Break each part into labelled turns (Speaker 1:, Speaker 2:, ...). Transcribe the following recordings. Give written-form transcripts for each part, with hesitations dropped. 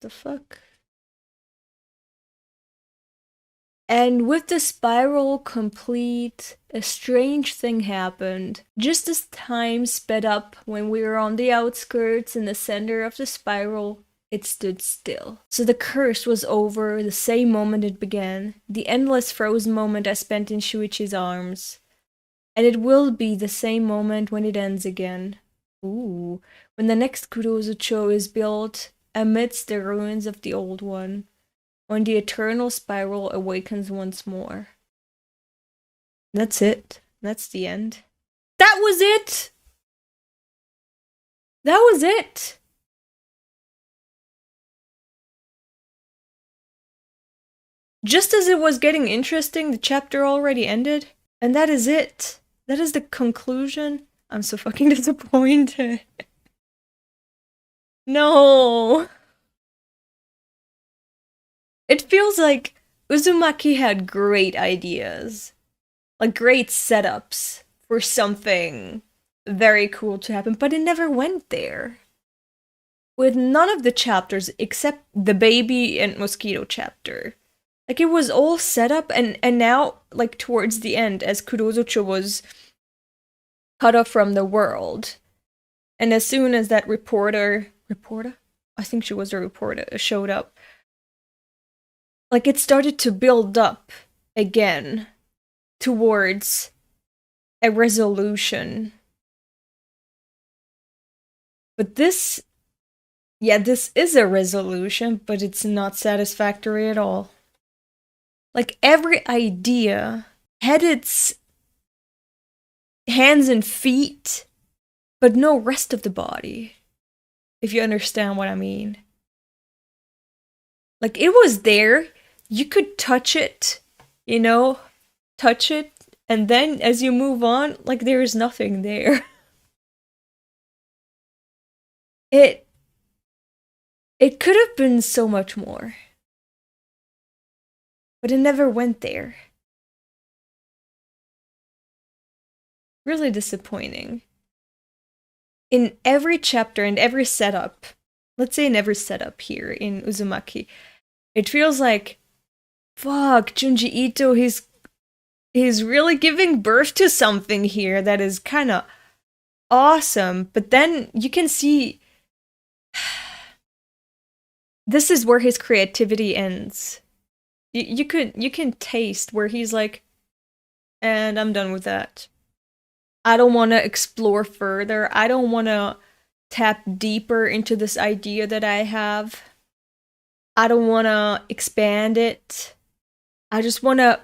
Speaker 1: The fuck? And with the spiral complete, a strange thing happened. Just as time sped up when we were on the outskirts in the center of the spiral, it stood still. So the curse was over the same moment it began, the endless frozen moment I spent in Shuichi's arms. And it will be the same moment when it ends again. Ooh, when the next Kurozucho is built amidst the ruins of the old one. When the eternal spiral awakens once more. That's it. That's the end. That was it! That was it! Just as it was getting interesting, the chapter already ended. And that is it. That is the conclusion. I'm so fucking disappointed. No! It feels like Uzumaki had great ideas. Like great setups for something very cool to happen, but it never went there. With none of the chapters except the baby and mosquito chapter. Like it was all set up and now, like towards the end, as Kurozucho was cut off from the world. And as soon as that reporter? I think she was a reporter, showed up. Like it started to build up again towards a resolution. But this is a resolution, but it's not satisfactory at all. Like every idea had its hands and feet, but no rest of the body. If you understand what I mean. Like it was there, you could touch it, you know, touch it, and then as you move on, like there is nothing there. It could have been so much more. But it never went there. Really disappointing. In every chapter and every setup, let's say in every setup here in Uzumaki, it feels like, fuck, Junji Ito, he's really giving birth to something here that is kind of awesome. But then you can see this is where his creativity ends. You can taste where he's like, and I'm done with that. I don't want to explore further. I don't want to tap deeper into this idea that I have. I don't want to expand it. I just want to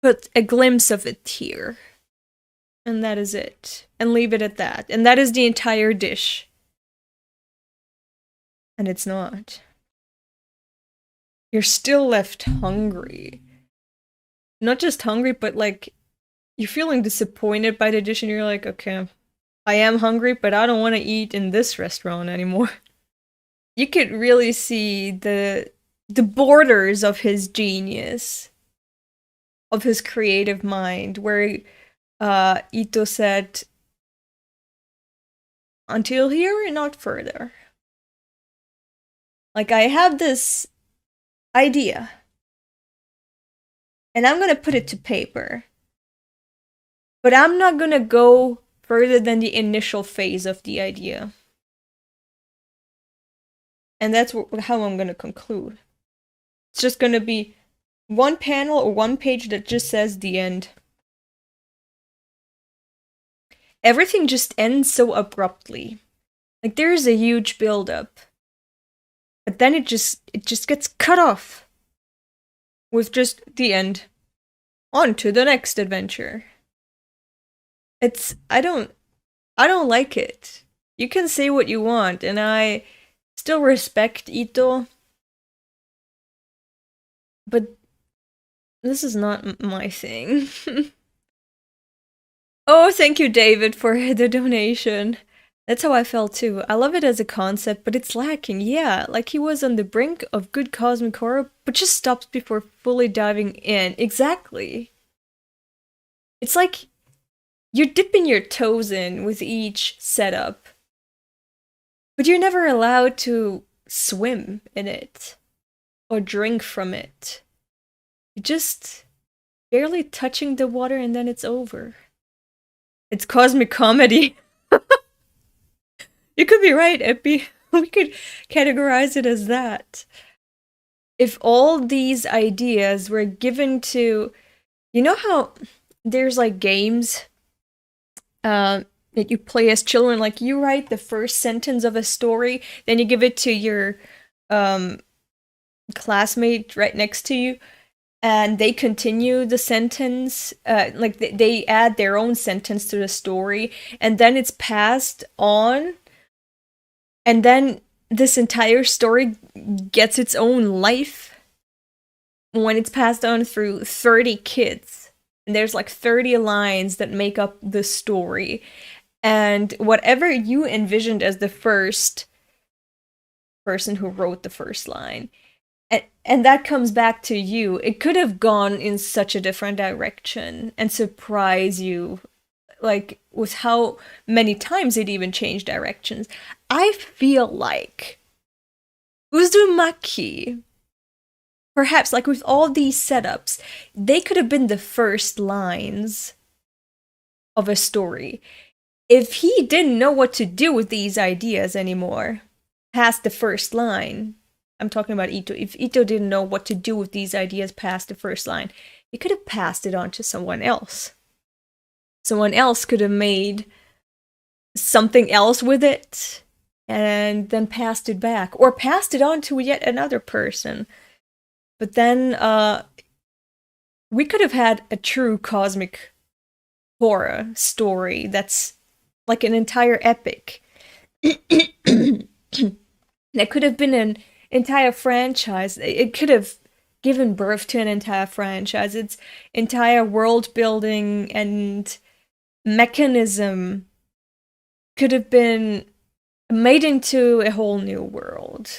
Speaker 1: put a glimpse of it here. And that is it. And leave it at that. And that is the entire dish. And it's not. You're still left hungry. Not just hungry, but like, you're feeling disappointed by the dish and you're like, okay, I am hungry, but I don't want to eat in this restaurant anymore. You could really see the borders of his genius, of his creative mind, where Ito said, until here and not further. Like, I have this idea, and I'm gonna put it to paper. But I'm not gonna go further than the initial phase of the idea. And that's how I'm gonna conclude. It's just gonna be one panel or one page that just says the end. Everything just ends so abruptly. Like there is a huge build-up. But then it just gets cut off. With just the end. On to the next adventure. I don't like it. You can say what you want, and I still respect Ito. But this is not my thing. Oh, thank you, David, for the donation. That's how I felt too. I love it as a concept, but it's lacking. Yeah, like he was on the brink of good cosmic horror, but just stops before fully diving in. Exactly. It's like you're dipping your toes in with each setup. But you're never allowed to swim in it or drink from it. Just barely touching the water and then it's over. It's cosmic comedy. You could be right, Epi. We could categorize it as that. If all these ideas were given to, you know how there's like games that you play as children, like you write the first sentence of a story, then you give it to your classmate right next to you, and they continue the sentence, like they add their own sentence to the story, and then it's passed on, and then this entire story gets its own life when it's passed on through 30 kids. And there's like 30 lines that make up the story. And whatever you envisioned as the first person who wrote the first line, and that comes back to you, it could have gone in such a different direction and surprise you, like with how many times it even changed directions. I feel like Uzumaki, perhaps like with all these setups, they could have been the first lines of a story. If he didn't know what to do with these ideas anymore, past the first line, I'm talking about Ito. If Ito didn't know what to do with these ideas past the first line, he could have passed it on to someone else. Someone else could have made something else with it and then passed it back, or passed it on to yet another person. But then we could have had a true cosmic horror story that's like an entire epic. That could have been an entire franchise. It could have given birth to an entire franchise. Its entire world building and mechanism could have been made into a whole new world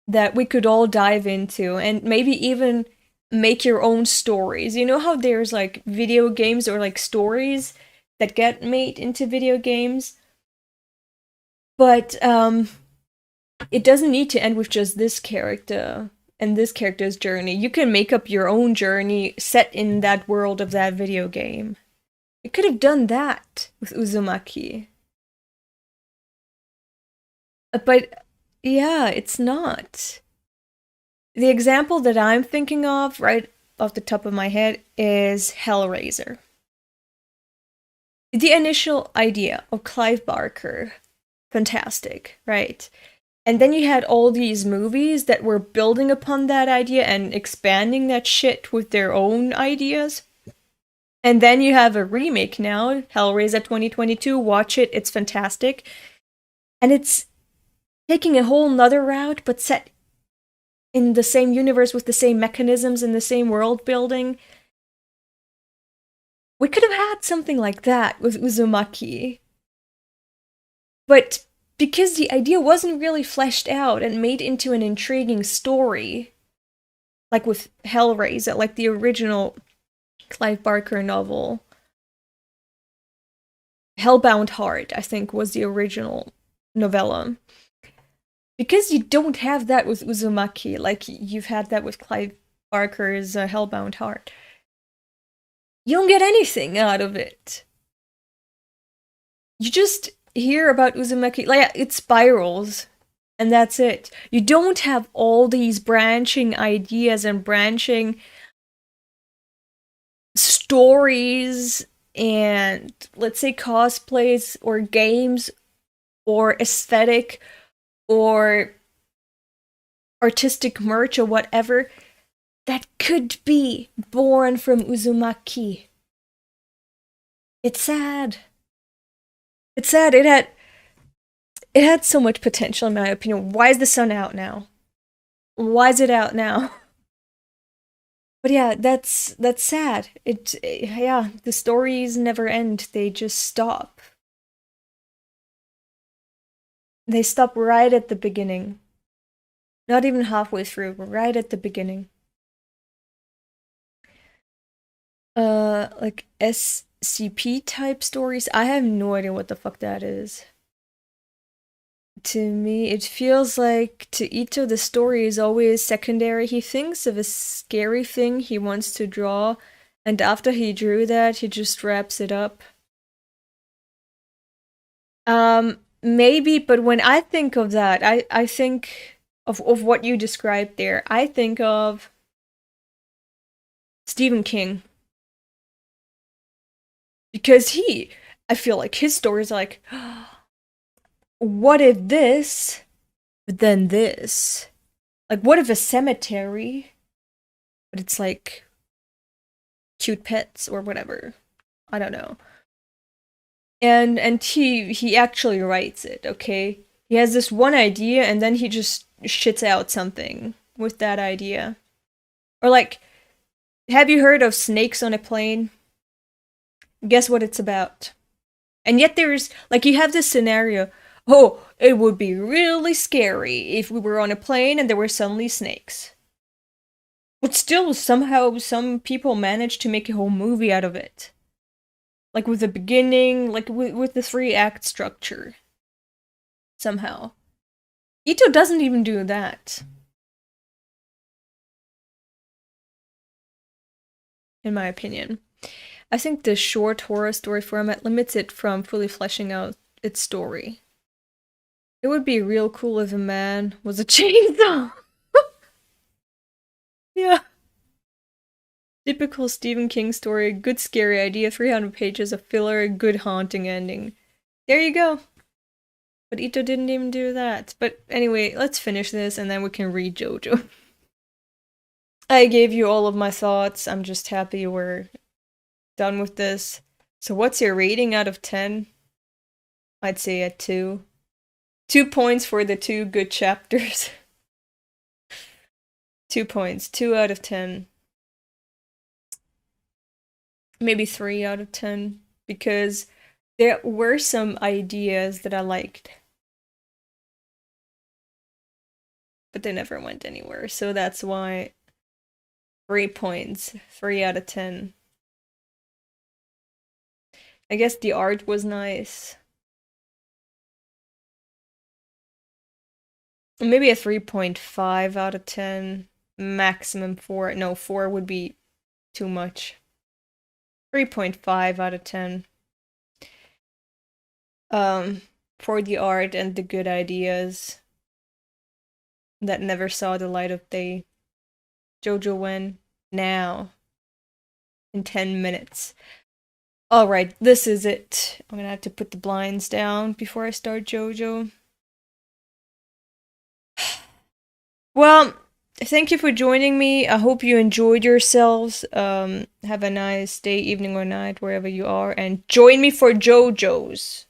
Speaker 1: that we could all dive into, and maybe even make your own stories. You know how there's like video games or like stories that get made into video games? But it doesn't need to end with just this character and this character's journey. You can make up your own journey set in that world of that video game. You could have done that with Uzumaki. But yeah, it's not. The example that I'm thinking of right off the top of my head is Hellraiser. The initial idea of Clive Barker, fantastic, right? And then you had all these movies that were building upon that idea and expanding that shit with their own ideas. And then you have a remake now, Hellraiser 2022, watch it, it's fantastic. And it's taking a whole nother route, but set in the same universe with the same mechanisms and the same world building. We could have had something like that with Uzumaki. But because the idea wasn't really fleshed out and made into an intriguing story, like with Hellraiser, like the original Clive Barker novel, Hellbound Heart, I think, was the original novella. Because you don't have that with Uzumaki, like you've had that with Clive Barker's Hellbound Heart, you don't get anything out of it. You just hear about Uzumaki, like it spirals, and that's it. You don't have all these branching ideas and branching stories and, let's say, cosplays or games or aesthetic or artistic merch or whatever that could be born from Uzumaki. It's sad. It's sad. It had so much potential in my opinion. Why is the sun out now? Why is it out now? But yeah, that's sad. Yeah, the stories never end. They just stop. They stop right at the beginning. Not even halfway through, but right at the beginning. Like SCP type stories. I have no idea what the fuck that is. To me, it feels like to Ito, the story is always secondary. He thinks of a scary thing he wants to draw, and after he drew that, he just wraps it up. Maybe, but when I think of that, I think of what you described there. I think of Stephen King. Because I feel like his stories like, what if this, but then this? Like, what if a cemetery, but it's like cute pets or whatever? I don't know. And he actually writes it, okay? He has this one idea and then he just shits out something with that idea. Or like, have you heard of Snakes on a Plane? Guess what it's about. And yet there's like you have this scenario, oh, it would be really scary if we were on a plane and there were suddenly snakes. But still somehow some people managed to make a whole movie out of it. Like with the beginning, like with the 3-act structure. Somehow. Ito doesn't even do that. In my opinion. I think the short horror story format limits it from fully fleshing out its story. It would be real cool if a man was a chainsaw. Yeah. Typical Stephen King story, good scary idea, 300 pages of filler, good haunting ending. There you go. But Ito didn't even do that. But anyway, let's finish this and then we can read JoJo. I gave you all of my thoughts. I'm just happy we're done with this. So what's your rating out of 10? I'd say a 2. 2 points for the 2 good chapters. 2 points. 2 out of 10. Maybe 3 out of 10. Because there were some ideas that I liked. But they never went anywhere. So that's why 3 points. 3 out of 10. I guess the art was nice. Maybe a 3.5 out of 10. Maximum 4. No, 4 would be too much. 3.5 out of 10. For the art and the good ideas that never saw the light of day. JoJo when? Now. In 10 minutes. Alright, this is it. I'm gonna have to put the blinds down before I start JoJo. Well, thank you for joining me. I hope you enjoyed yourselves. Have a nice day, evening, or night, wherever you are. And join me for JoJo's.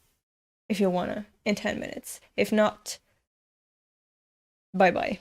Speaker 1: If you wanna, in 10 minutes. If not, bye-bye.